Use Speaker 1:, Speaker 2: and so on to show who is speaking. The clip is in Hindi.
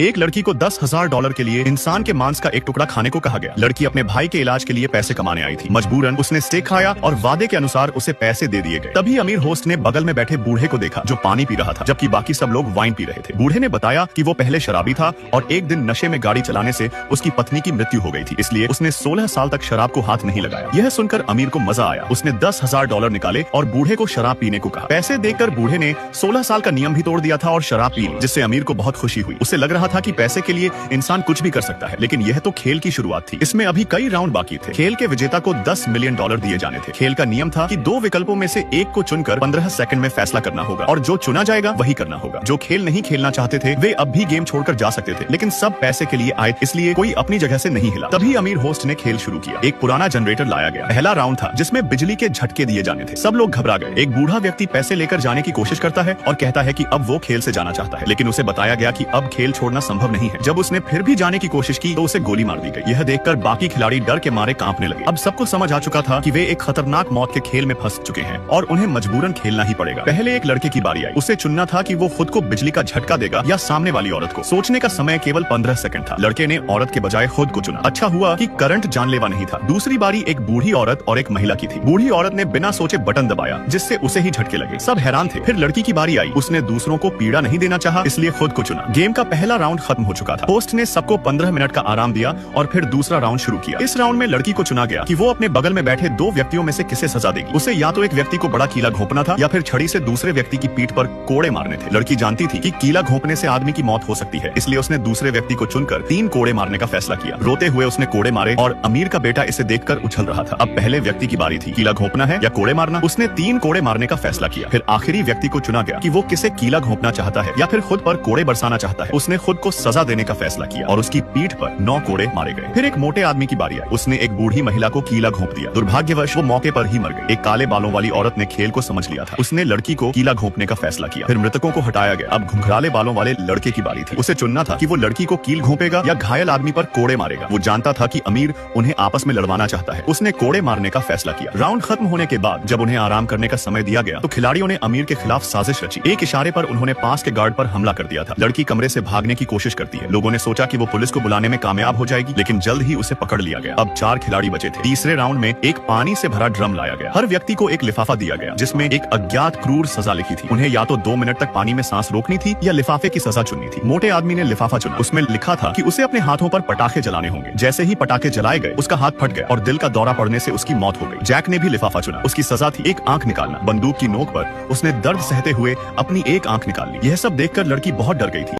Speaker 1: एक लड़की को $10,000 के लिए इंसान के मांस का एक टुकड़ा खाने को कहा गया। लड़की अपने भाई के इलाज के लिए पैसे कमाने आई थी। मजबूरन उसने स्टेक खाया और वादे के अनुसार उसे पैसे दे दिए गए। तभी अमीर होस्ट ने बगल में बैठे बूढ़े को देखा जो पानी पी रहा था, जबकि बाकी सब लोग वाइन पी रहे थे। बूढ़े ने बताया कि वो पहले शराबी था और एक दिन नशे में गाड़ी चलाने से उसकी पत्नी की मृत्यु हो गई थी, इसलिए उसने 16 साल तक शराब को हाथ नहीं लगाया। यह सुनकर अमीर को मजा आया। उसने $10,000 निकाले और बूढ़े को शराब पीने को कहा। पैसे देकर बूढ़े ने 16 साल का नियम भी तोड़ दिया था और शराब पी ली, जिससे अमीर को बहुत खुशी हुई। उसे लग रहा था कि पैसे के लिए इंसान कुछ भी कर सकता है, लेकिन यह तो खेल की शुरुआत थी। इसमें अभी कई राउंड बाकी थे। खेल के विजेता को $10 मिलियन दिए जाने थे। खेल का नियम था कि 2 विकल्पों में से एक को चुनकर 15 सेकंड में फैसला करना होगा और जो चुना जाएगा वही करना होगा। जो खेल नहीं खेलना चाहते थे वे अब भी गेम छोड़कर जा सकते थे, लेकिन सब पैसे के लिए आए, इसलिए कोई अपनी जगह से नहीं हिला। तभी अमीर होस्ट ने खेल शुरू किया। एक पुराना जनरेटर लाया गया। पहला राउंड था जिसमें बिजली के झटके दिए जाने थे। सब लोग घबरा गए। एक बूढ़ा व्यक्ति पैसे लेकर जाने की कोशिश करता है और कहता है कि अब वो खेल से जाना चाहता है, लेकिन उसे बताया गया कि अब खेल छोड़ना संभव नहीं है। जब उसने फिर भी जाने की कोशिश की तो उसे गोली मार दी गई। यह देखकर बाकी खिलाड़ी डर के मारे कांपने लगे। अब सबको समझ आ चुका था कि वे एक खतरनाक मौत के खेल में फंस चुके हैं और उन्हें मजबूरन खेलना ही पड़ेगा। पहले एक लड़के की बारी आई। उसे चुनना था कि वो खुद को बिजली का झटका देगा या सामने वाली औरत को। सोचने का समय केवल 15 सेकंड था। लड़के ने औरत के बजाय खुद को चुना। अच्छा हुआ कि करंट जानलेवा नहीं था। दूसरी बारी एक बूढ़ी औरत और एक महिला की थी। बूढ़ी औरत ने बिना सोचे बटन दबाया, जिससे उसे ही झटके लगे। सब हैरान थे। फिर लड़की की बारी आई। उसने दूसरों को पीड़ा नहीं देना चाहा, इसलिए खुद को चुना। गेम का पहला राउंड खत्म हो चुका था। होस्ट ने सबको 15 मिनट का आराम दिया और फिर दूसरा राउंड शुरू किया। इस राउंड में लड़की को चुना गया कि वो अपने बगल में बैठे 2 व्यक्तियों में से किसे सजा देगी। उसे या तो एक व्यक्ति को बड़ा कीला घोंपना था या फिर छड़ी से दूसरे व्यक्ति की पीठ पर कोड़े मारने थे। लड़की जानती थी कि कीला घोंपने से आदमी की मौत हो सकती है, इसलिए उसने दूसरे व्यक्ति को चुनकर 3 कोड़े मारने का फैसला किया। रोते हुए उसने कोड़े मारे और अमीर का बेटा इसे देखकर उछल रहा था। अब पहले व्यक्ति की बारी थी। कीला घोंपना है या कोड़े मारना? उसने 3 कोड़े मारने का फैसला किया। फिर आखिरी व्यक्ति को चुना गया कि वो किसे कीला घोंपना चाहता है या फिर खुद पर कोड़े बरसाना चाहता है। उसने खुद को सजा देने का फैसला किया और उसकी पीठ पर 9 कोड़े मारे गए। फिर एक मोटे आदमी की बारी आई। उसने एक बूढ़ी महिला को कीला घोंप दिया। दुर्भाग्यवश वो मौके पर ही मर गई। एक काले बालों वाली औरत ने खेल को समझ लिया था। उसने लड़की को कीला घोंपने का फैसला किया। फिर मृतकों को हटाया गया। अब घुंघराले बालों वाले लड़के की बारी थी। उसे चुनना था कि वो लड़की को कील घोंपेगा या घायल आदमी पर कोड़े मारेगा। वो जानता था कि अमीर उन्हें आपस में लड़वाना चाहता है। उसने कोड़े मारने का फैसला किया। राउंड खत्म होने के बाद जब उन्हें आराम करने का समय दिया गया तो खिलाड़ियों ने अमीर के खिलाफ साजिश रची। एक इशारे पर उन्होंने पास के गार्ड पर हमला कर दिया था। लड़की कमरे से भागने की कोशिश करती है। लोगों ने सोचा कि वो पुलिस को बुलाने में कामयाब हो जाएगी, लेकिन जल्द ही उसे पकड़ लिया गया। अब 4 खिलाड़ी बचे थे। तीसरे राउंड में एक पानी से भरा ड्रम लाया गया। हर व्यक्ति को एक लिफाफा दिया गया जिसमें एक अज्ञात क्रूर सजा लिखी थी। उन्हें या तो 2 मिनट तक पानी में सांस रोकनी थी या लिफाफे की सजा चुननी थी। मोटे आदमी ने लिफाफा चुना। उसमें लिखा था कि उसे अपने हाथों पर पटाखे जलाने होंगे। जैसे ही पटाखे जलाए गए उसका हाथ फट गया और दिल का दौरा पड़ने से उसकी मौत हो गई। जैक ने भी लिफाफा चुना। उसकी सजा थी एक आंख निकालना। बंदूक की नोक पर उसने दर्द सहते हुए अपनी एक आंख निकाल ली। यह सब देखकर लड़की बहुत डर गई थी।